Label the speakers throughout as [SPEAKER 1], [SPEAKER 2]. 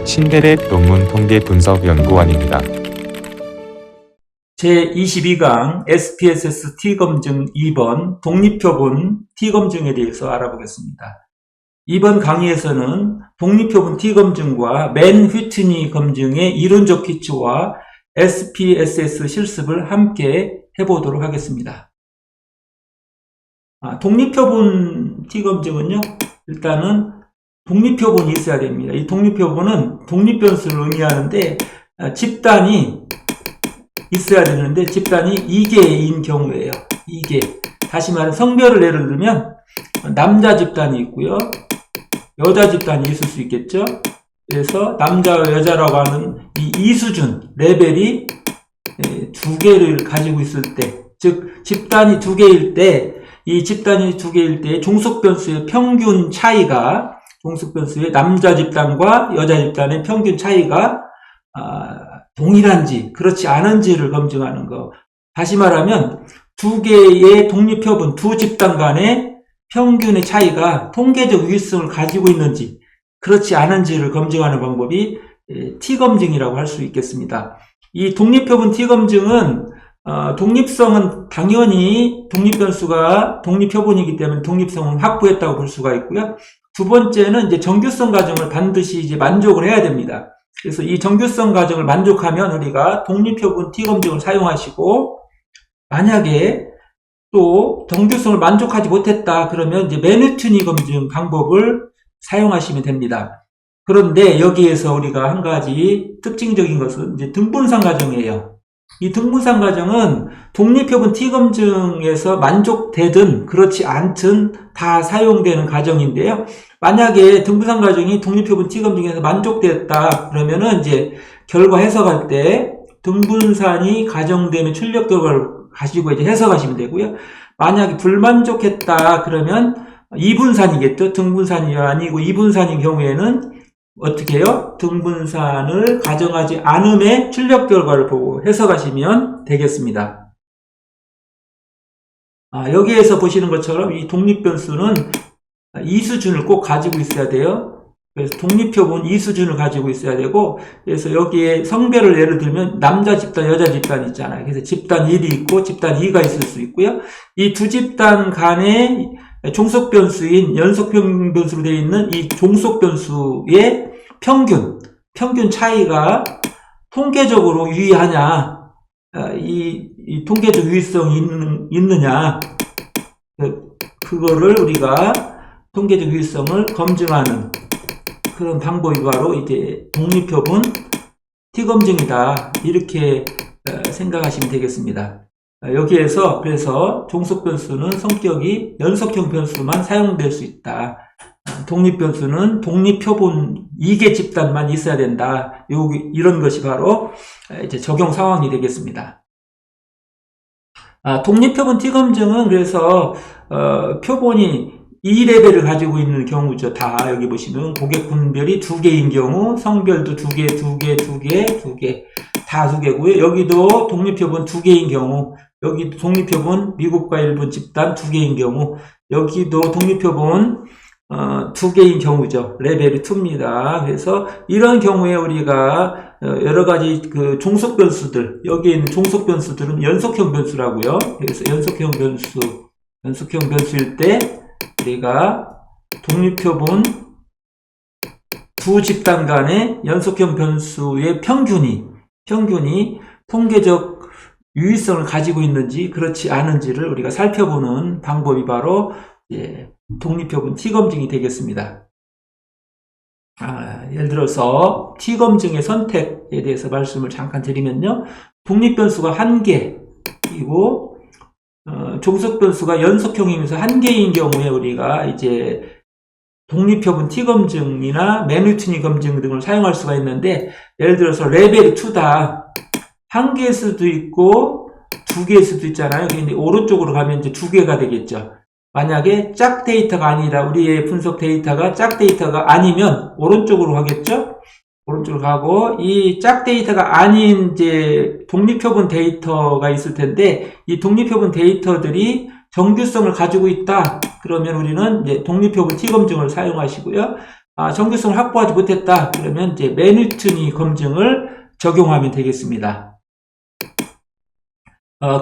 [SPEAKER 1] 신대랩 논문 통계 분석 연구원입니다.
[SPEAKER 2] 제22강 SPSS T검증 2번 독립표본 T검증에 대해서 알아보겠습니다. 이번 강의에서는 독립표본 T검증과 맨 휘트니 검증의 이론적 기초와 SPSS 실습을 함께 해보도록 하겠습니다. 독립표본 T검증은요, 일단은 독립표본이 있어야 됩니다. 이 독립표본은 독립변수를 의미하는데 집단이 있어야 되는데 집단이 2개인 경우예요. 2개. 다시 말해 성별을 예를 들면 남자 집단이 있고요. 여자 집단이 있을 수 있겠죠. 그래서 남자와 여자라고 하는 이 이수준 레벨이 두 개를 가지고 있을 때, 즉 집단이 두 개일 때, 이 집단이 두 개일 때 종속변수의 평균 차이가, 종속변수의 남자 집단과 여자 집단의 평균 차이가 동일한지 그렇지 않은지를 검증하는 거. 다시 말하면 두 개의 독립표본, 두 집단 간의 평균의 차이가 통계적 유의성을 가지고 있는지 그렇지 않은지를 검증하는 방법이 T검증이라고 할 수 있겠습니다. 이 독립표본 T검증은 독립성은 당연히 독립변수가 독립표본이기 때문에 독립성은 확보했다고 볼 수가 있고요. 두 번째는 이제 정규성 과정을 반드시 이제 만족을 해야 됩니다. 그래서 이 정규성 과정을 만족하면 우리가 독립표본 T검증을 사용하시고, 만약에 또 정규성을 만족하지 못했다 그러면 이제 맨 휘트니 검증 방법을 사용하시면 됩니다. 그런데 여기에서 우리가 한 가지 특징적인 것은 이제 등분상 과정이에요. 이 등분상 과정은 독립표본 T검증에서 만족되든 그렇지 않든 다 사용되는 과정인데요. 만약에 등분상 과정이 독립표본 T검증에서 만족됐다 그러면은 이제 결과 해석할 때 등분산이 가정되는 출력 결과를 가지고 이제 해석하시면 되고요. 만약에 불만족했다 그러면 이분산이겠죠. 등분산이 아니고 이분산인 경우에는 어떻게 해요? 등분산을 가정하지 않음의 출력 결과를 보고 해석하시면 되겠습니다. 여기에서 보시는 것처럼 이 독립변수는 이수준을 꼭 가지고 있어야 돼요. 그래서 독립표본 이수준을 가지고 있어야 되고, 그래서 여기에 성별을 예를 들면 남자 집단, 여자 집단 있잖아요. 그래서 집단 1이 있고 집단 2가 있을 수 있고요. 이 두 집단 간의 종속변수인 연속변수로 되어 있는 이 종속변수의 평균 차이가 통계적으로 유의하냐, 이 통계적 유의성이 있느냐, 그거를 우리가 통계적 유의성을 검증하는 그런 방법이 바로 이제 독립표본 T검증이다. 이렇게 생각하시면 되겠습니다. 여기에서 그래서 종속변수는 성격이 연속형 변수만 사용될 수 있다. 독립변수는 독립표본 2개 집단만 있어야 된다. 이런 것이 바로 이제 적용 상황이 되겠습니다. 독립표본 T검증은 그래서 표본이 2레벨을 가지고 있는 경우죠. 다 여기 보시면 고객 분별이 2개인 경우, 성별도 2개, 다 2개고요. 여기도 독립표본 2개인 경우, 여기도 독립표본 미국과 일본 집단 2개인 경우, 여기도 독립표본 2개인 경우죠. 레벨이 2입니다. 그래서 이런 경우에 우리가 여러 가지 그 종속 변수들, 여기에 있는 종속 변수들은 연속형 변수라고요. 그래서 연속형 변수일 때 우리가 독립표본 두 집단 간의 연속형 변수의 평균이 통계적 유의성을 가지고 있는지 그렇지 않은지를 우리가 살펴보는 방법이 바로 독립표본 T검증이 되겠습니다. 예를 들어서 T검증의 선택에 대해서 말씀을 잠깐 드리면요. 독립변수가 1개이고 종속변수가 연속형이면서 1개인 경우에 우리가 이제 독립표본 T검증이나 맨 휘트니 검증 등을 사용할 수가 있는데, 예를 들어서 레벨이 2다. 1개일 수도 있고 2개일 수도 있잖아요. 근데 오른쪽으로 가면 이제 2개가 되겠죠. 만약에 짝 데이터가 아니라 우리의 분석 데이터가 짝 데이터가 아니면 오른쪽으로 가겠죠. 오른쪽으로 가고, 이 짝 데이터가 아닌 이제 독립표본 데이터가 있을 텐데, 이 독립표본 데이터들이 정규성을 가지고 있다. 그러면 우리는 이제 독립표본 T검증을 사용하시고요. 정규성을 확보하지 못했다. 그러면 이제 매뉴트니 검증을 적용하면 되겠습니다.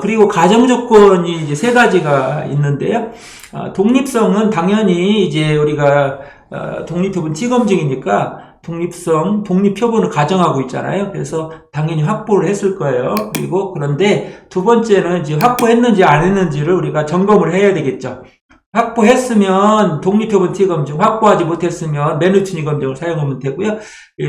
[SPEAKER 2] 그리고 가정 조건이 이제 세 가지가 있는데요. 독립성은 당연히 이제 우리가 독립표본 T검증이니까 독립표본을 가정하고 있잖아요. 그래서 당연히 확보를 했을 거예요. 그리고 그런데 두 번째는 이제 확보했는지 안 했는지를 우리가 점검을 해야 되겠죠. 확보했으면 독립표본 T검증, 확보하지 못했으면 매뉴트니 검증을 사용하면 되고요.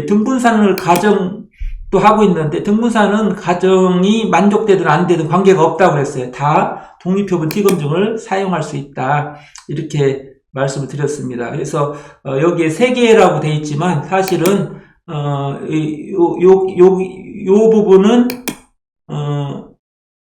[SPEAKER 2] 등분산을 가정도 하고 있는데 등분산은 가정이 만족되든 안 되든 관계가 없다고 그랬어요. 다 독립표본 T검증을 사용할 수 있다. 이렇게 말씀을 드렸습니다. 그래서 여기에 3개라고 되어 있지만 사실은 요 부분은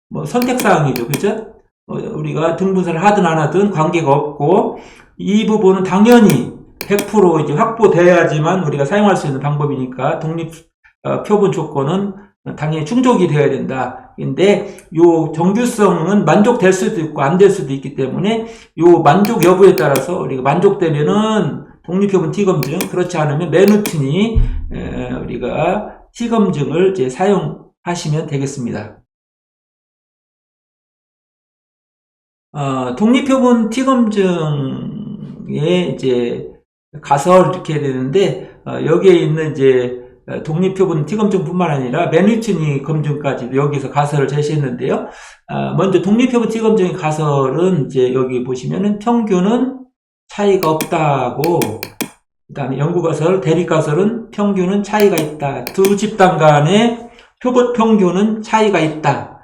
[SPEAKER 2] 뭐 선택사항이죠. 그죠? 우리가 등분산을 하든 안 하든 관계가 없고, 이 부분은 당연히 100% 이제 확보돼야지만 우리가 사용할 수 있는 방법이니까 독립표본 조건은 당연히 충족이 되어야 된다. 근데 요 정규성은 만족될 수도 있고 안 될 수도 있기 때문에 요 만족 여부에 따라서 우리가 만족되면은 독립표본 T검증, 그렇지 않으면 매뉴트니 우리가 T검증을 이제 사용하시면 되겠습니다. 독립표본 T검증에 이제 가설 이렇게 해야 되는데, 여기에 있는 이제 독립표본 T검증뿐만 아니라 매뉴트니 검증까지 여기서 가설을 제시했는데요. 먼저 독립표본 T검증의 가설은 이제 여기 보시면은 평균은 차이가 없다고, 그 다음에 연구가설, 대립가설은 평균은 차이가 있다. 두 집단 간의 표본 평균은 차이가 있다.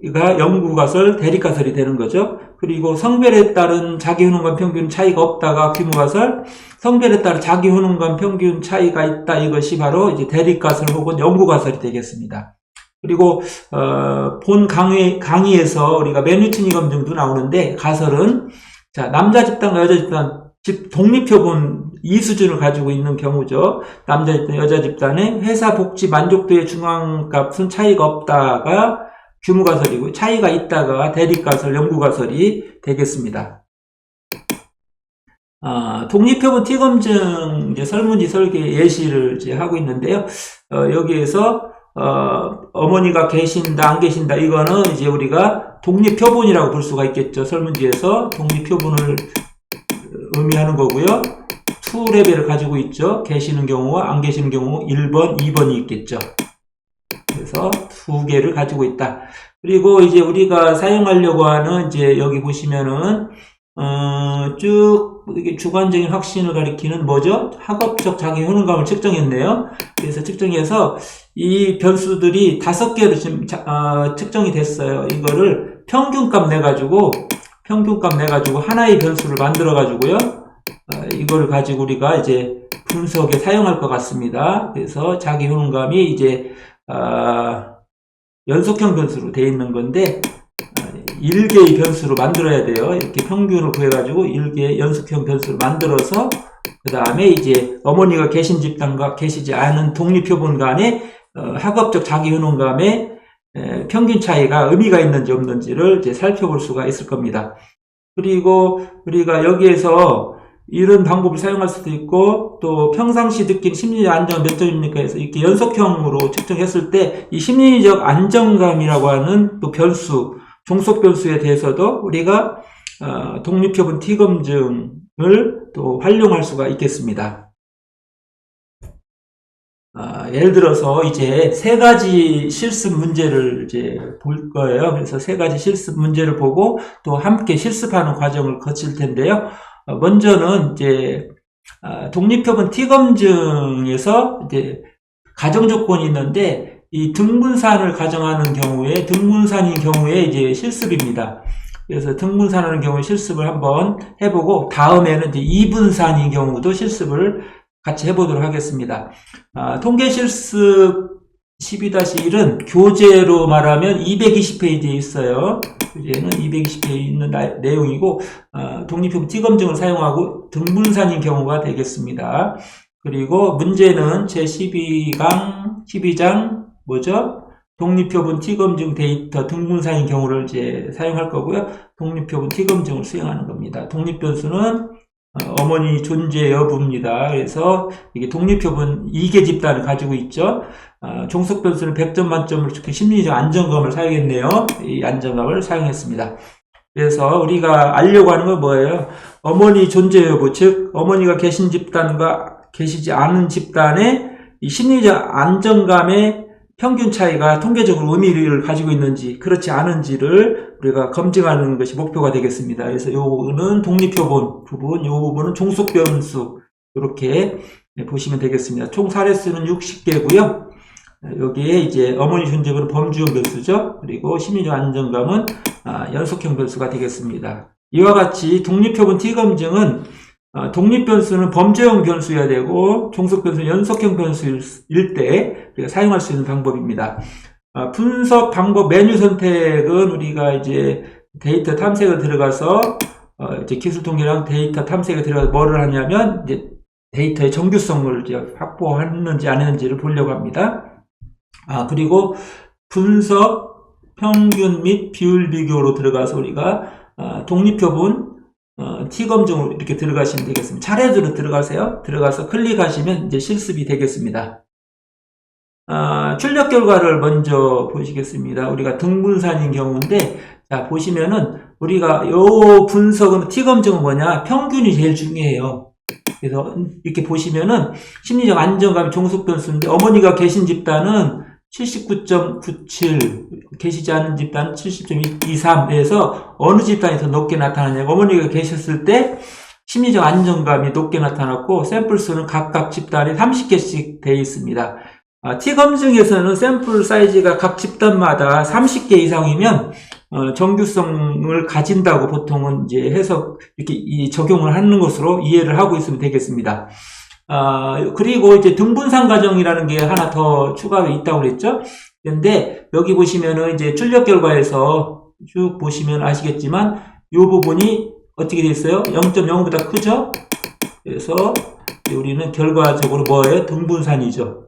[SPEAKER 2] 이가 연구가설, 대립가설이 되는 거죠. 그리고 성별에 따른 자기효능감 평균 차이가 없다가 규모가설, 성별에 따른 자기효능감 평균 차이가 있다. 이것이 바로 이제 대립가설 혹은 연구가설이 되겠습니다. 그리고 본 강의에서 우리가 매뉴트니 검증도 나오는데, 가설은 자, 남자 집단과 여자 집단 독립표본 2수준을 가지고 있는 경우죠. 남자 집단, 여자 집단의 회사 복지 만족도의 중앙값은 차이가 없다가 규모가설이고, 차이가 있다가 대립가설, 연구가설이 되겠습니다. 독립표본 T검증 이제 설문지 설계 예시를 이제 하고 있는데요. 여기에서 어머니가 계신다, 안 계신다, 이거는 이제 우리가 독립표본이라고 볼 수가 있겠죠. 설문지에서 독립표본을 의미하는 거고요. 2레벨을 가지고 있죠. 계시는 경우와 안 계시는 경우 1번, 2번이 있겠죠. 그래서 2개를 가지고 있다. 그리고 이제 우리가 사용하려고 하는 이제 여기 보시면은 쭉 주관적인 확신을 가리키는 뭐죠? 학업적 자기 효능감을 측정했네요. 그래서 측정해서 이 변수들이 5개로 지금 측정이 됐어요. 이거를 평균값 내가지고 하나의 변수를 만들어가지고요. 이거를 가지고 우리가 이제 분석에 사용할 것 같습니다. 그래서 자기 효능감이 이제 연속형 변수로 되어 있는 건데, 1개의 변수로 만들어야 돼요. 이렇게 평균을 구해가지고 1개의 연속형 변수를 만들어서, 그 다음에 이제 어머니가 계신 집단과 계시지 않은 독립표본 간의 학업적 자기효능감의 평균 차이가 의미가 있는지 없는지를 이제 살펴볼 수가 있을 겁니다. 그리고 우리가 여기에서 이런 방법을 사용할 수도 있고, 또 평상시 느낀 심리적 안정은 몇 점입니까 해서 이렇게 연속형으로 측정했을 때 이 심리적 안정감이라고 하는 또 변수, 종속 변수에 대해서도 우리가 독립표본 T검증을 또 활용할 수가 있겠습니다. 예를 들어서 이제 3가지 실습 문제를 이제 볼 거예요. 그래서 3가지 실습 문제를 보고 또 함께 실습하는 과정을 거칠 텐데요. 먼저는 이제 독립표본 T검증에서 이제 가정 조건이 있는데, 이 등분산을 가정하는 경우에, 등분산인 경우에 이제 실습입니다. 그래서 등분산하는 경우에 실습을 한번 해보고, 다음에는 이제 이분산인 경우도 실습을 같이 해보도록 하겠습니다. 통계 실습 12-1은 교재로 말하면 220페이지에 있어요. 교재는 220페이지에 있는 내용이고, 독립표본 T검증을 사용하고 등분산인 경우가 되겠습니다. 그리고 문제는 제12장 뭐죠? 독립표본 T검증 데이터 등분산인 경우를 이제 사용할 거고요. 독립표본 T검증을 수행하는 겁니다. 독립변수는 어머니 존재 여부입니다. 그래서 이게 독립표본 2개 집단을 가지고 있죠. 종속 변수는 100점 만점으로 좋게 심리적 안정감을 사용했네요. 이 안정감을 사용했습니다. 그래서 우리가 알려고 하는 건 뭐예요? 어머니 존재 여부, 즉 어머니가 계신 집단과 계시지 않은 집단의 이 심리적 안정감의 평균 차이가 통계적으로 의미를 가지고 있는지 그렇지 않은지를 우리가 검증하는 것이 목표가 되겠습니다. 그래서 요거는 독립표본 부분, 요 부분은 종속변수 이렇게 보시면 되겠습니다. 총 사례수는 60개고요. 여기에 이제 어머니 존재는 범주형 변수죠. 그리고 심리적 안정감은 연속형 변수가 되겠습니다. 이와 같이 독립표본 T검증은 독립변수는 범죄형 변수여야 되고 종속변수는 연속형 변수일 때 우리가 사용할 수 있는 방법입니다. 분석 방법 메뉴 선택은 우리가 이제 데이터 탐색을 들어가서 이제 기술 통계랑 데이터 탐색에 들어가서 뭐를 하냐면 이제 데이터의 정규성을 이제 확보했는지 안 했는지를 보려고 합니다. 그리고 분석 평균 및 비율 비교로 들어가서 우리가 독립표본 T검증으로 이렇게 들어가시면 되겠습니다. 차례대로 들어가세요. 들어가서 클릭하시면 이제 실습이 되겠습니다. 출력 결과를 먼저 보시겠습니다. 우리가 등분산인 경우인데, 자, 보시면은 우리가 요 분석은 T검증은 뭐냐? 평균이 제일 중요해요. 그래서 이렇게 보시면은 심리적 안정감이 종속변수인데, 어머니가 계신 집단은 79.97, 계시지 않은 집단 70.23에서 어느 집단이 더 높게 나타나냐고, 어머니가 계셨을 때 심리적 안정감이 높게 나타났고 샘플 수는 각각 집단에 30개씩 되어 있습니다. T검증에서는 샘플 사이즈가 각 집단마다 30개 이상이면 정규성을 가진다고 보통은 이제 해석 이렇게 적용을 하는 것으로 이해를 하고 있으면 되겠습니다. 그리고 이제 등분산 과정이라는 게 하나 더 추가가 있다고 그랬죠? 근데 여기 보시면은 이제 출력 결과에서 쭉 보시면 아시겠지만 이 부분이 어떻게 돼 있어요? 0.0보다 크죠? 그래서 우리는 결과적으로 뭐예요? 등분산이죠.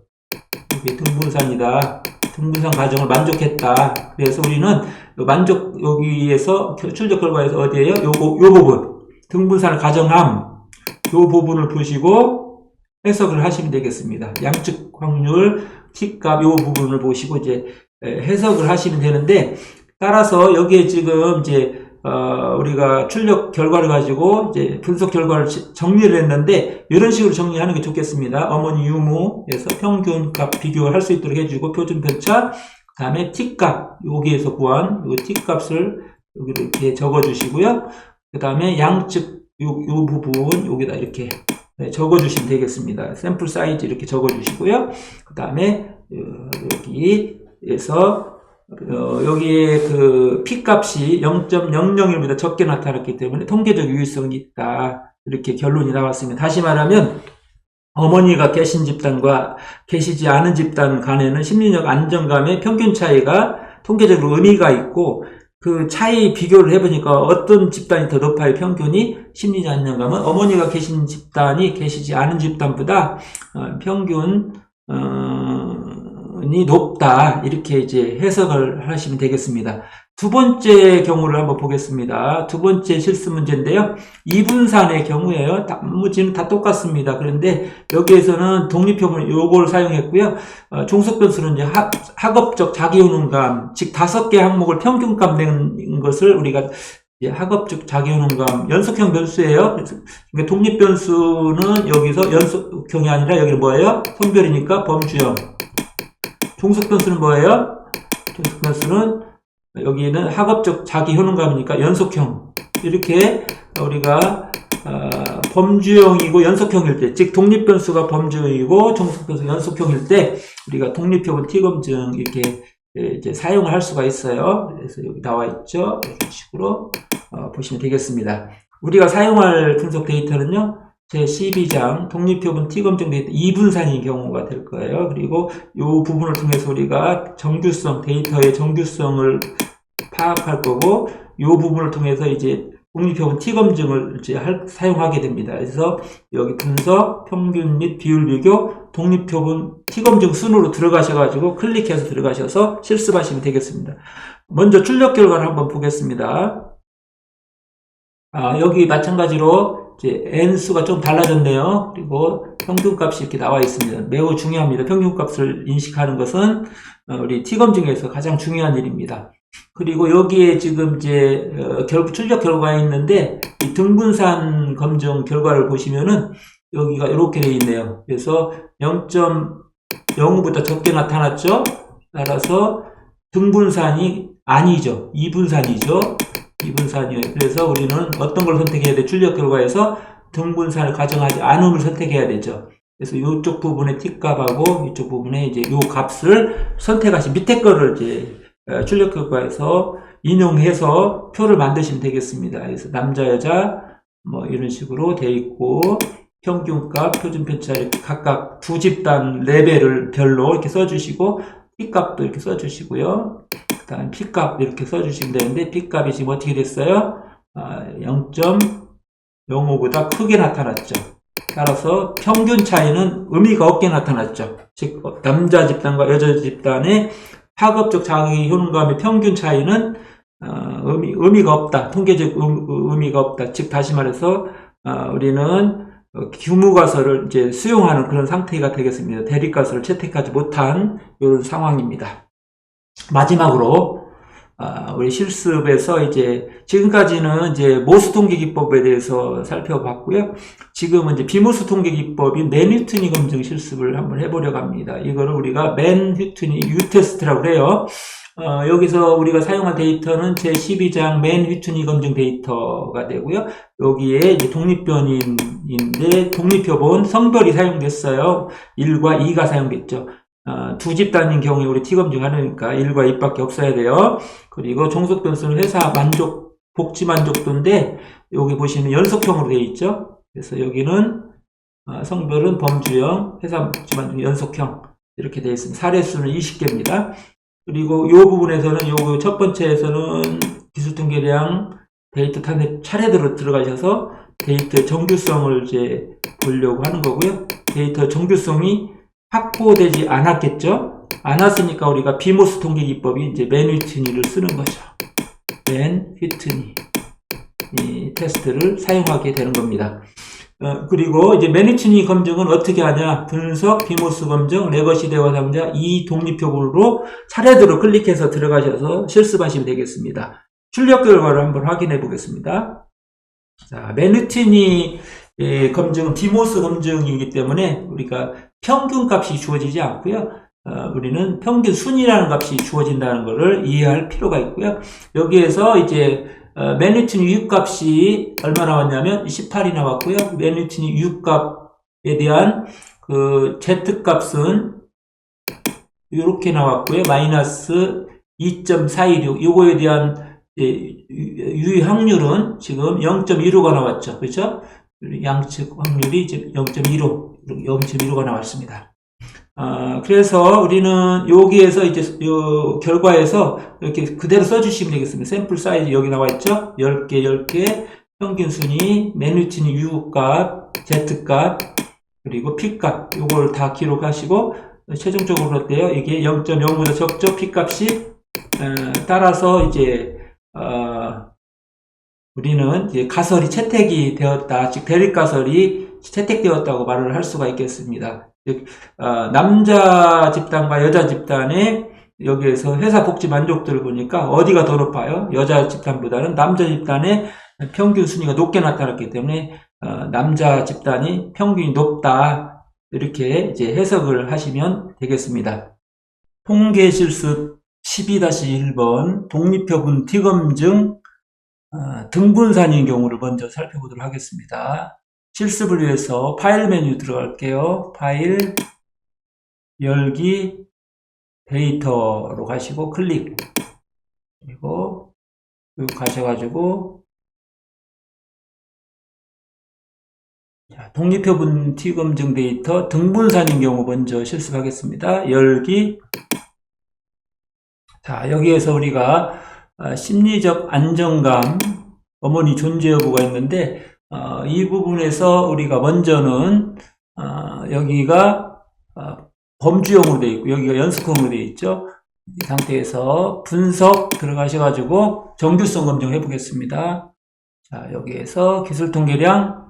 [SPEAKER 2] 이게 등분산이다. 등분산 과정을 만족했다. 그래서 우리는 여기에서 출력 결과에서 어디에요? 요 부분. 등분산을 가정함. 요 부분을 보시고 해석을 하시면 되겠습니다. 양측 확률, T값 요 부분을 보시고 이제 해석을 하시면 되는데, 따라서 여기에 지금 이제 우리가 출력 결과를 가지고 이제 분석 결과를 정리를 했는데, 이런 식으로 정리하는 게 좋겠습니다. 어머니 유무에서 평균값 비교할 수 있도록 해주고, 표준 편차, 그 다음에 T값, 여기에서 구한 요 T값을 여기 이렇게 적어주시고요. 그 다음에 양측 요 부분 여기다 이렇게 적어주시면 되겠습니다. 샘플 사이즈 이렇게 적어주시고요. 그 다음에 여기에서 여기에 그 P값이 0.001보다 적게 나타났기 때문에 통계적 유의성이 있다. 이렇게 결론이 나왔습니다. 다시 말하면 어머니가 계신 집단과 계시지 않은 집단 간에는 심리적 안정감의 평균 차이가 통계적으로 의미가 있고, 그 차이 비교를 해보니까 어떤 집단이 더 높아요? 평균이 심리적 안정감은 어머니가 계신 집단이 계시지 않은 집단보다 평균이 높다. 이렇게 이제 해석을 하시면 되겠습니다. 두 번째 경우를 한번 보겠습니다. 두 번째 실수 문제인데요. 이분산의 경우예요. 나머지는 다 똑같습니다. 그런데 여기에서는 독립표본 요걸 사용했고요. 종속변수는 이제 학업적 자기효능감, 즉 5개 항목을 평균값 낸 것을 우리가 이제 학업적 자기효능감 연속형 변수예요. 그러니까 독립변수는 여기서 연속형이 아니라 여기는 뭐예요? 성별이니까 범주형. 종속변수는 뭐예요? 종속변수는 여기는 학업적 자기 효능감이니까 연속형. 이렇게 우리가 범주형이고 연속형일 때, 즉 독립변수가 범주형이고 종속변수가 연속형일 때 우리가 독립표본 T검증 이렇게 이제 사용을 할 수가 있어요. 그래서 여기 나와 있죠. 이런 식으로 보시면 되겠습니다. 우리가 사용할 분석 데이터는요, 제12장 독립표본 T검증 데이터 2분산인 경우가 될 거예요. 그리고 이 부분을 통해서 우리가 정규성, 데이터의 정규성을 파악할 거고, 이 부분을 통해서 이제 독립표본 T검증을 이제 사용하게 됩니다. 그래서 여기 분석, 평균 및 비율 비교, 독립표본 T검증 순으로 들어가셔가지고 클릭해서 들어가셔서 실습하시면 되겠습니다. 먼저 출력 결과를 한번 보겠습니다. 여기 마찬가지로 이제 N수가 좀 달라졌네요. 그리고 평균값이 이렇게 나와 있습니다. 매우 중요합니다. 평균값을 인식하는 것은 우리 T검증에서 가장 중요한 일입니다. 그리고 여기에 지금 이제 출력 결과가 있는데 이 등분산 검증 결과를 보시면은 여기가 이렇게 되어 있네요. 그래서 0.05보다 적게 나타났죠. 따라서 등분산이 아니죠. 이분산이죠. 이분산이에요. 그래서 우리는 어떤 걸 선택해야 돼? 출력 결과에서 등분산을 가정하지 않음을 선택해야 되죠. 그래서 이쪽 부분의 T값하고 이쪽 부분에 이제 이 값을 선택하시 밑에 거를 이제 출력 결과에서 인용해서 표를 만드시면 되겠습니다. 그래서 남자, 여자 뭐 이런 식으로 되어 있고 평균값, 표준편차 이렇게 각각 두 집단 레벨을 별로 이렇게 써주시고 T값도 이렇게 써주시고요. 그 다음 P값 이렇게 써주시면 되는데 P값이 지금 어떻게 됐어요? 0.05보다 크게 나타났죠. 따라서 평균 차이는 의미가 없게 나타났죠. 즉 남자 집단과 여자 집단의 학업적 자기 효능감의 평균 차이는 의미가 없다. 통계적 의미가 없다. 즉 다시 말해서 우리는 규모가설을 이제 수용하는 그런 상태가 되겠습니다. 대립가설을 채택하지 못한 이런 상황입니다. 마지막으로 우리 실습에서 이제 지금까지는 이제 모수 통계 기법에 대해서 살펴봤고요. 지금은 이제 비모수 통계 기법인 맨휘트니 검증 실습을 한번 해보려고 합니다. 이거를 우리가 맨휘트니 U 테스트라고 해요. 여기서 우리가 사용할 데이터는 제12장 맨휘트니 검증 데이터가 되고요. 여기에 이제 독립변인인데 독립표본 성별이 사용됐어요. 1과 2가 사용됐죠. 두 집단인 경우에 우리 T검증 하니까 1과 2밖에 없어야 돼요. 그리고 종속 변수는 회사 만족, 복지 만족도인데 여기 보시면 연속형으로 되어 있죠. 그래서 여기는 성별은 범주형, 회사 복지 만족 연속형 이렇게 되어 있습니다. 사례수는 20개입니다. 그리고 이 부분에서는 요 첫 번째에서는 기술통계량 데이터 탐색 차례대로 들어가셔서 데이터의 정규성을 이제 보려고 하는 거고요. 데이터 정규성이 확보되지 않았겠죠? 않았으니까 우리가 비모스 통계 기법이 이제 맨휘트니를 쓰는 거죠. 맨휘트니 이 테스트를 사용하게 되는 겁니다. 그리고 이제 맨휘트니 검증은 어떻게 하냐? 분석, 비모스 검증, 레거시 대화 상자 이 독립표본으로 차례대로 클릭해서 들어가셔서 실습하시면 되겠습니다. 출력 결과를 한번 확인해 보겠습니다. 자, 맨휘트니 검증은 비모스 검증이기 때문에 우리가 평균값이 주어지지 않고요. 우리는 평균 순이라는 값이 주어진다는 것을 이해할 필요가 있고요. 여기에서 이제 맨휘트니 U 값이 얼마 나왔냐면 18이 나왔고요. 맨휘트니 U 값에 대한 그 Z 값은 이렇게 나왔고요. 마이너스 2.416. 요거에 대한 유의 확률은 지금 0.15가 나왔죠. 그렇죠? 양측 확률이 이제 0.15가 나왔습니다. 그래서 우리는 여기에서 이제 요 결과에서 이렇게 그대로 써주시면 되겠습니다. 샘플 사이즈 여기 나와 있죠? 10개, 평균 순위, 맨휘트니 U 값, Z 값, 그리고 P 값, 요걸 다 기록하시고, 최종적으로 어때요? 이게 0.0보다 적죠? P 값이, 따라서 이제, 우리는 이제 가설이 채택이 되었다. 즉, 대립가설이 채택되었다고 말을 할 수가 있겠습니다. 즉, 남자 집단과 여자 집단의 여기에서 회사 복지 만족도를 보니까 어디가 더 높아요? 여자 집단보다는 남자 집단의 평균 순위가 높게 나타났기 때문에 남자 집단이 평균이 높다. 이렇게 이제 해석을 하시면 되겠습니다. 통계 실습 12-1번 독립표본 T검증 등분산인 경우를 먼저 살펴보도록 하겠습니다. 실습을 위해서 파일 메뉴 들어갈게요. 파일, 열기, 데이터로 가시고 클릭. 그리고 여기 가셔가지고 독립표본 T검증 데이터 등분산인 경우 먼저 실습하겠습니다. 열기. 자, 여기에서 우리가 심리적 안정감, 어머니 존재 여부가 있는데 이 부분에서 우리가 먼저는 여기가 범주형으로 되어 있고 여기가 연속형으로 되어 있죠. 이 상태에서 분석 들어가셔가지고 정규성 검증해 보겠습니다. 자, 여기에서 기술통계량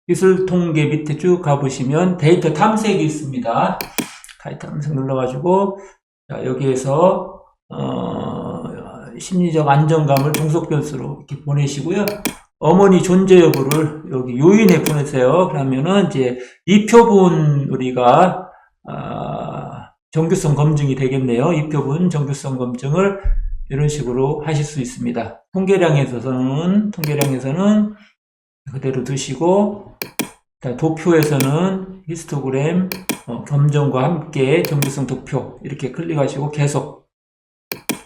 [SPEAKER 2] 기술 통계 밑에 쭉 가보시면 데이터 탐색이 있습니다. 데이터 탐색 눌러가지고, 자, 여기에서, 심리적 안정감을 종속 변수로 이렇게 보내시고요. 어머니 존재 여부를 여기 요인에 보내세요. 그러면은 이제 이 표본 우리가, 정규성 검증이 되겠네요. 이 표본 정규성 검증을 이런 식으로 하실 수 있습니다. 통계량에서는 그대로 두시고, 도표에서는 히스토그램 검정과 함께 정규성 도표 이렇게 클릭하시고 계속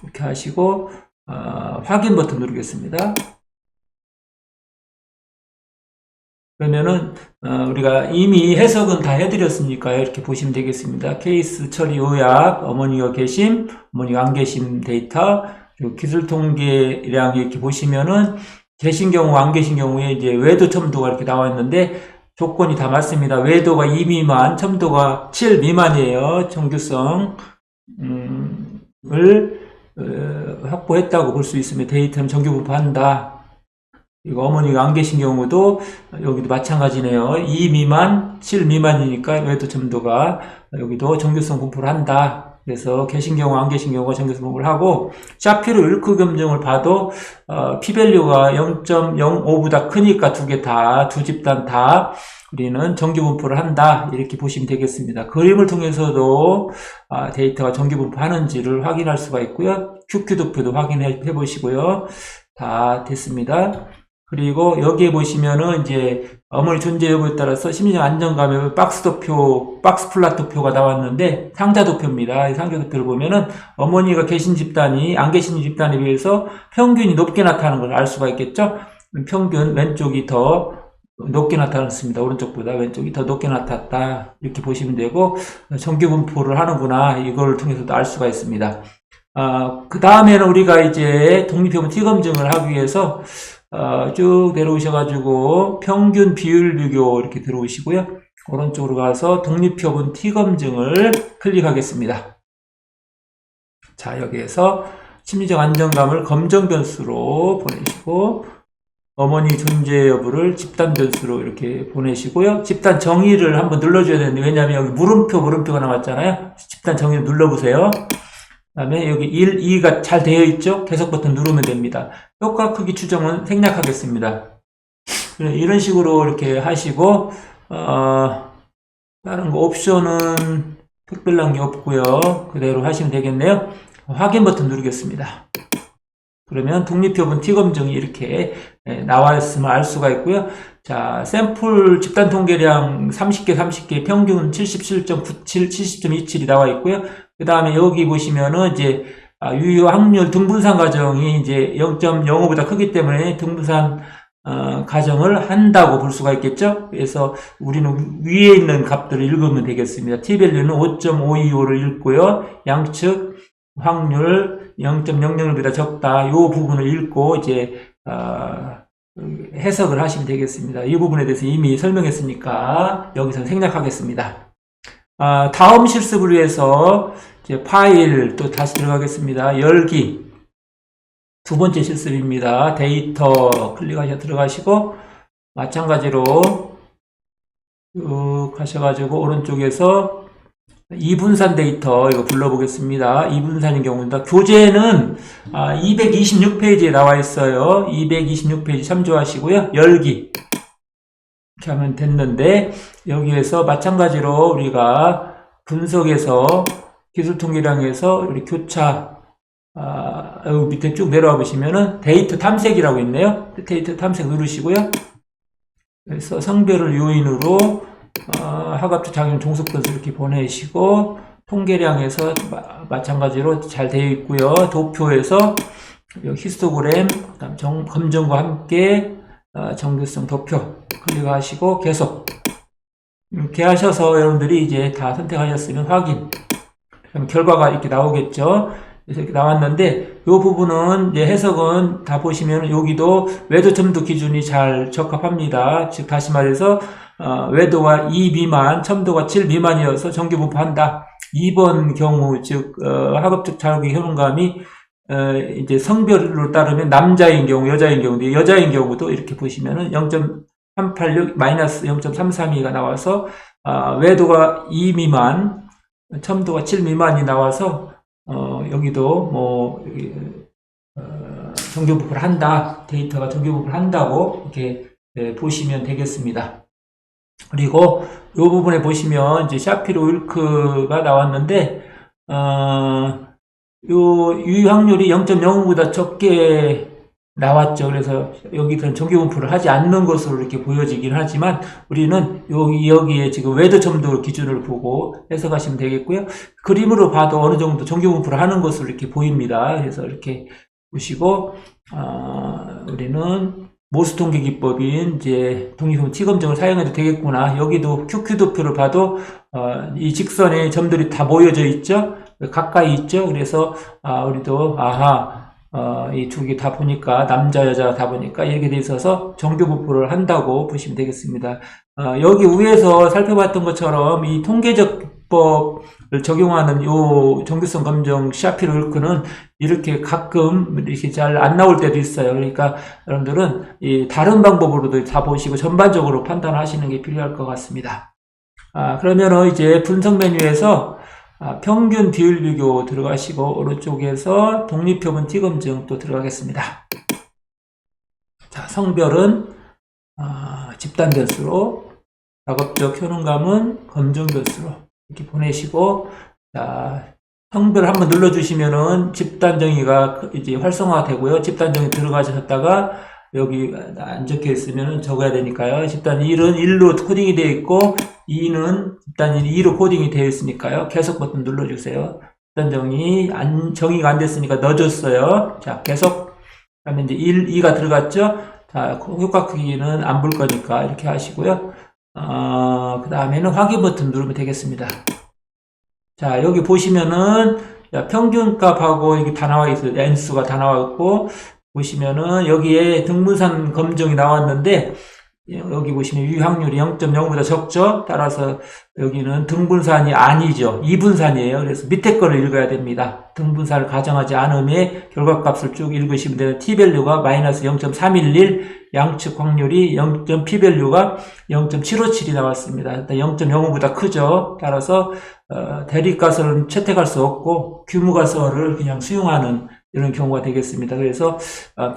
[SPEAKER 2] 이렇게 하시고 확인 버튼 누르겠습니다. 그러면은 우리가 이미 해석은 다 해드렸으니까요. 이렇게 보시면 되겠습니다. 케이스 처리 요약, 어머니가 계심, 어머니가 안 계심 데이터, 그리고 기술 통계량 이렇게 보시면은 계신 경우, 안 계신 경우에 이제 외도 첨도가 이렇게 나와 있는데 조건이 다 맞습니다. 외도가 2 미만, 첨도가 7 미만이에요. 정규성을 확보했다고 볼 수 있습니다. 데이터는 정규 분포한다. 이거 어머니가 안 계신 경우도 여기도 마찬가지네요. 2 미만, 7 미만이니까 외도 첨도가 여기도 정규성 분포를 한다. 그래서 계신 경우, 안 계신 경우가 정규성 분포를 하고, 샤피로 윌크 검증을 봐도 p-밸류가 0.05보다 크니까 두 집단 다 우리는 정규 분포를 한다. 이렇게 보시면 되겠습니다. 그림을 통해서도 데이터가 정규 분포하는지를 확인할 수가 있고요. QQ 도표도 확인해 보시고요. 다 됐습니다. 그리고 여기에 보시면은 이제 어머니 존재 여부에 따라서 심리적 안정감의 박스 도표, 박스 플랫 도표가 나왔는데 상자 도표입니다. 이 상자 도표를 보면은 어머니가 계신 집단이 안 계신 집단에 비해서 평균이 높게 나타나는 걸 알 수가 있겠죠? 평균 왼쪽이 더 높게 나타났습니다. 오른쪽보다 왼쪽이 더 높게 나타났다. 이렇게 보시면 되고 정규 분포를 하는구나. 이걸 통해서도 알 수가 있습니다. 그 다음에는 우리가 이제 독립표본 T 검증을 하기 위해서 쭉 내려오셔가지고 평균 비율 비교 이렇게 들어오시고요. 오른쪽으로 가서 독립표본 T 검증을 클릭하겠습니다. 자, 여기에서 심리적 안정감을 검정 변수로 보내시고 어머니 존재 여부를 집단 변수로 이렇게 보내시고요. 집단 정의를 한번 눌러줘야 되는데 왜냐하면 여기 물음표가 나왔잖아요. 집단 정의를 눌러보세요. 그 다음에 여기 1, 2가 잘 되어 있죠? 계속 버튼 누르면 됩니다. 효과 크기 추정은 생략하겠습니다. 이런 식으로 이렇게 하시고, 다른 거 옵션은 특별한 게 없고요. 그대로 하시면 되겠네요. 확인 버튼 누르겠습니다. 그러면 독립표본 T 검증이 이렇게 나와 있음을 알 수가 있고요. 자, 샘플 집단 통계량 30개 평균 77.97, 70.27이 나와 있고요. 그 다음에 여기 보시면은 이제 유효 확률 등분산 가정이 이제 0.05보다 크기 때문에 등분산 가정을 한다고 볼 수가 있겠죠. 그래서 우리는 위에 있는 값들을 읽으면 되겠습니다. T-밸류는 5.525를 읽고요. 양측 확률 0.00보다 적다. 이 부분을 읽고 이제 해석을 하시면 되겠습니다. 이 부분에 대해서 이미 설명했으니까 여기서 생략하겠습니다. 다음 실습을 위해서 이제 파일 또 다시 들어가겠습니다. 열기 두 번째 실습입니다. 데이터 클릭하셔 들어가시고 마찬가지로 쭉 가셔가지고 오른쪽에서 이분산 데이터 이거 불러보겠습니다. 이분산인 경우입니다. 교재는 226페이지에 나와 있어요. 226페이지 참조하시고요. 열기 이렇게 하면 됐는데 여기에서 마찬가지로 우리가 분석에서 기술 통계량에서 우리 교차 여기 밑에 쭉 내려와 보시면은 데이터 탐색이라고 있네요. 데이터 탐색 누르시고요. 그래서 성별을 요인으로 하갑적 작용 종속 변수 이렇게 보내시고 통계량에서 마찬가지로 잘 되어 있고요. 도표에서 히스토그램 그다음 검정과 함께 정규성 도표 클릭하시고 계속 이렇게 하셔서 여러분들이 이제 다 선택하셨으면 확인. 그럼 결과가 이렇게 나오겠죠. 그래서 이렇게 나왔는데 이 부분은 이제 해석은 다 보시면 여기도 외도 첨도 기준이 잘 적합합니다. 즉 다시 말해서 외도가 2 미만, 첨도가 7 미만이어서 정규 분포한다. 2번 경우 즉 하급적 작용의 효능감이 이제 성별로 따르면 남자인 경우, 여자인 경우인데 여자인 경우도 이렇게 보시면은 386 마이너스 0.332가 나와서 외도가 2 미만, 첨도가 7 미만이 나와서 여기도 뭐 정교부풀 한다, 데이터가 정교부풀 한다고 이렇게 보시면 되겠습니다. 그리고 이 부분에 보시면 이제 샤피로 윌크가 나왔는데 요 유효확률이 0.05보다 적게 나왔죠. 그래서 여기서는 정교분풀을 하지 않는 것으로 이렇게 보여지긴 하지만 우리는 여기에 지금 외도 첨도 기준을 보고 해석하시면 되겠고요. 그림으로 봐도 어느 정도 정교분풀을 하는 것으로 이렇게 보입니다. 그래서 이렇게 보시고 우리는 모수 통계 기법인 이제 독립형 T검정을 사용해도 되겠구나. 여기도 QQ도표를 봐도 이 직선에 점들이 다 모여져 있죠. 가까이 있죠. 그래서 우리도 이 두 개 다 보니까 남자 여자 다 보니까 이렇게 돼 있어서 정교분풀을 한다고 보시면 되겠습니다. 여기 위에서 살펴봤던 것처럼 이 통계적 기법을 적용하는 요 정교성 검정 샤피로 윌크는 이렇게 가끔 이렇게 잘 안 나올 때도 있어요. 그러니까 여러분들은 이 다른 방법으로도 다 보시고 전반적으로 판단하시는 게 필요할 것 같습니다. 그러면은 이제 분석 메뉴에서 평균 비율 비교 들어가시고 오른쪽에서 독립표본 T검증 또 들어가겠습니다. 자, 성별은 집단 변수로, 작업적 효능감은 검정 변수로 이렇게 보내시고, 자, 성별 한번 눌러주시면은 집단 정의가 이제 활성화가 되고요. 집단 정의 들어가셨다가 여기 안 적혀 있으면 적어야 되니까요. 집단 1은 1로 코딩이 되어 있고 2는 집단 2로 코딩이 되어 있으니까요. 계속 버튼 눌러주세요. 집단 정의가 안 됐으니까 넣어줬어요. 자, 계속 하면 이제 1, 2가 들어갔죠. 자, 효과 크기는 안 볼 거니까 이렇게 하시고요. 그 다음에는 확인 버튼 누르면 되겠습니다. 자, 여기 보시면은 평균값하고 이게 다 나와 있어요. N수가 다 나와 있고 보시면은 여기에 등분산 검정이 나왔는데 여기 보시면 유효확률이 0.05보다 적죠. 따라서 여기는 등분산이 아니죠. 이분산이에요. 그래서 밑에 거를 읽어야 됩니다. 등분산을 가정하지 않음에 결과값을 쭉 읽으시면 되는 t밸류가 마이너스 0.311, 양측 확률이 p밸류가 0.757이 나왔습니다. 0.05보다 크죠. 따라서 대립가설은 채택할 수 없고 규모가설을 그냥 수용하는 이런 경우가 되겠습니다. 그래서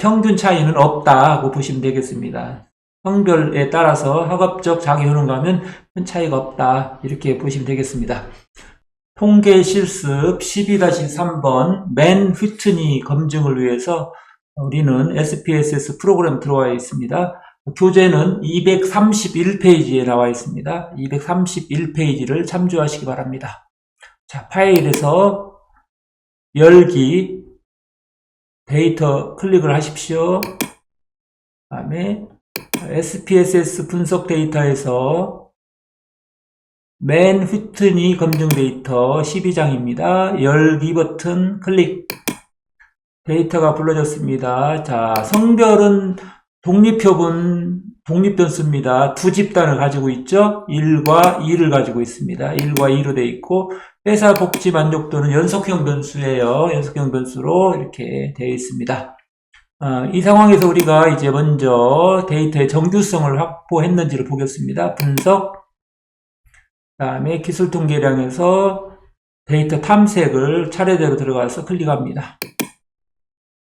[SPEAKER 2] 평균 차이는 없다고 보시면 되겠습니다. 성별에 따라서 학업적 자기 효능감은 큰 차이가 없다. 이렇게 보시면 되겠습니다. 통계 실습 12-3번 맨 휘트니 검증을 위해서 우리는 SPSS 프로그램 들어와 있습니다. 교재는 231페이지에 나와 있습니다. 231페이지를 참조하시기 바랍니다. 자, 파일에서 열기 데이터 클릭을 하십시오. 그 다음에 SPSS 분석 데이터에서 맨 휘트니 검증 데이터 12장입니다. 열기 버튼 클릭. 데이터가 불러졌습니다. 자, 성별은 독립표본, 독립변수입니다. 두 집단을 가지고 있죠. 1과 2를 가지고 있습니다. 1과 2로 되어 있고 회사 복지 만족도는 연속형 변수예요. 연속형 변수로 이렇게 되어 있습니다. 이 상황에서 우리가 이제 먼저 데이터의 정규성을 확보했는지를 보겠습니다. 분석, 그 다음에 기술 통계량에서 데이터 탐색을 차례대로 들어가서 클릭합니다.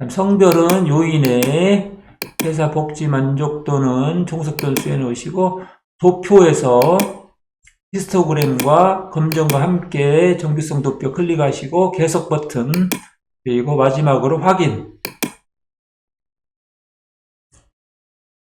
[SPEAKER 2] 성별은 요인에 회사 복지 만족도는 종속 변수에 넣으시고 도표에서 히스토그램과 검정과 함께 정규성 도표 클릭하시고 계속 버튼 그리고 마지막으로 확인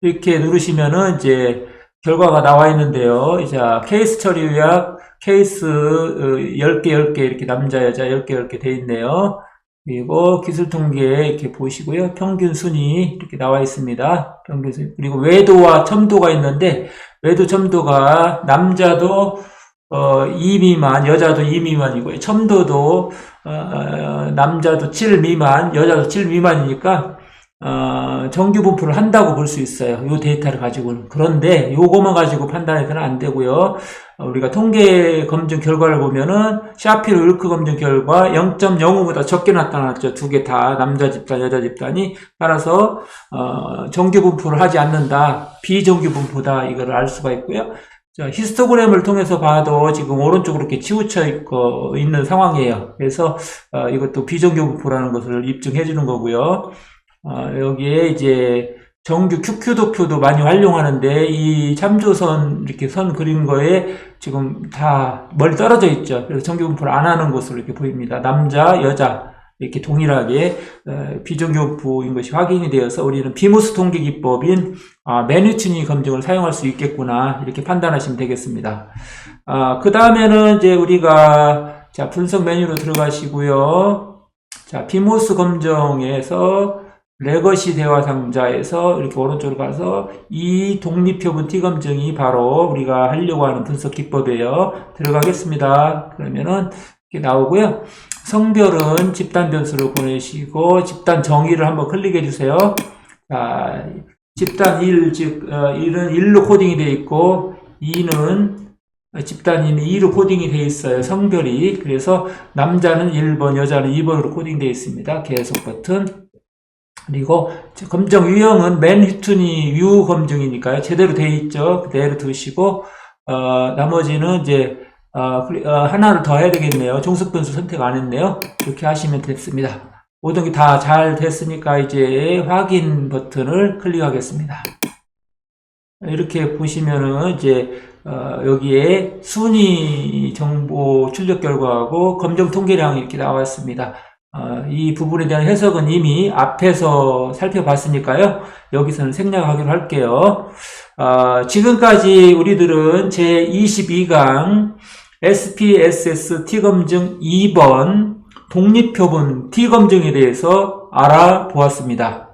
[SPEAKER 2] 이렇게 누르시면은 이제 결과가 나와 있는데요. 이제 케이스 처리 요약 케이스 10개 이렇게 남자 여자 10개 돼 있네요. 그리고 기술 통계 이렇게 보시고요. 평균 순위 이렇게 나와 있습니다. 평균 순위. 그리고 외도와 첨도가 있는데 외도 첨도가 남자도 2 미만, 여자도 2 미만이고요. 첨도도 남자도 7 미만, 여자도 7 미만이니까 정규 분포를 한다고 볼 수 있어요. 이 데이터를 가지고는. 그런데 요거만 가지고 판단해서는 안 되고요. 우리가 통계 검증 결과를 보면은 샤피로 윌크 검증 결과 0.05보다 적게 나타났죠. 두 개 다 남자 집단, 여자 집단이. 따라서 정규 분포를 하지 않는다. 비정규 분포다. 이거를 알 수가 있고요. 자, 히스토그램을 통해서 봐도 지금 오른쪽으로 이렇게 치우쳐 있는 상황이에요. 그래서 이것도 비정규 분포라는 것을 입증해 주는 거고요. 여기에 이제 정규 QQ도표도 많이 활용하는데 이 참조선 이렇게 선 그린 거에 지금 다 멀리 떨어져 있죠. 그래서 정규 분포를 안 하는 것으로 이렇게 보입니다. 남자, 여자 이렇게 동일하게 비정규 분포인 것이 확인이 되어서 우리는 비모스 통계 기법인 매니튜니 검증을 사용할 수 있겠구나 이렇게 판단하시면 되겠습니다. 그 다음에는 이제 우리가 자 분석 메뉴로 들어가시고요. 자 비모스 검정에서 레거시 대화 상자에서 이렇게 오른쪽으로 가서 이 독립표본 T 검증이 바로 우리가 하려고 하는 분석 기법이에요. 들어가겠습니다. 그러면은 이렇게 나오고요. 성별은 집단 변수로 보내시고 집단 정의를 한번 클릭해 주세요. 자, 집단 1, 즉 1은 1로 코딩이 되어 있고 2는 집단 2는 2로 코딩이 되어 있어요. 성별이. 그래서 남자는 1번, 여자는 2번으로 코딩되어 있습니다. 계속 버튼. 그리고 검정 유형은 맨휘튼이 유 검증이니까요. 제대로 되어 있죠. 그대로 두시고 나머지는 이제 하나를 더 해야 되겠네요. 종속 변수 선택 안 했네요. 이렇게 하시면 됐습니다. 모든 게 다 잘 됐으니까 이제 확인 버튼을 클릭하겠습니다. 이렇게 보시면은 이제 여기에 순위 정보 출력 결과하고 검정 통계량이 이렇게 나왔습니다. 이 부분에 대한 해석은 이미 앞에서 살펴봤으니까요. 여기서는 생략하기로 할게요. 지금까지 우리들은 제22강 SPSS T검증 2번 독립표본 T검증에 대해서 알아보았습니다.